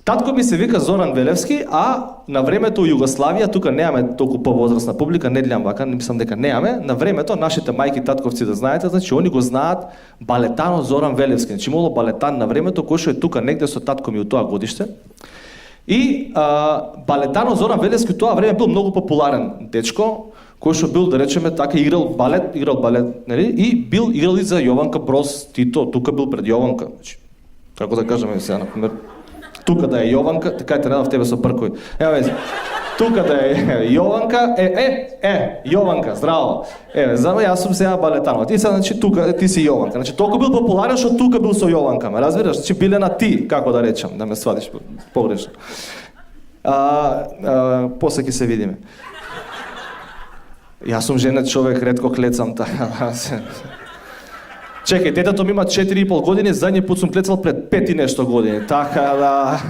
Татко ми се вика Зоран Велевски, а на времето у Југославија, тука немаме толку повозрасна публика, не гледам вака, не мислам дека немаме, на времето нашите мајки татковци да знаете, значи они го знаат балетано Зоран Велевски. Значи имало балетан на времето кој што е тука негде со татко ми у тоа годиште. И балетано Зоран Велевски у тоа време бил многу популарен дечко, кој што бил, да речеме, така играл балет, нели? И бил играл и за Јованка Броз Тито, тука бил пред Јованка. Значи, како да кажеме сега, например, тука да е Јованка, така треба в тебе со пркој. Еве, тука да е Јованка, Јованка, здраво. Еве, јас сум сега балетано. Ти сега, значи, тука ти си Јованка. Значи, толку бил популарен што тука бил со Јованка, ме разбираш? Значи, биле на ти, како да речам, да ме сватиш погрешно. После ќе се видиме. Јас сум женет човек, ретко клецам така. Чекај, детето ми има 4,5 години, задњи пут сум клецал пред 5 и нешто години, така да...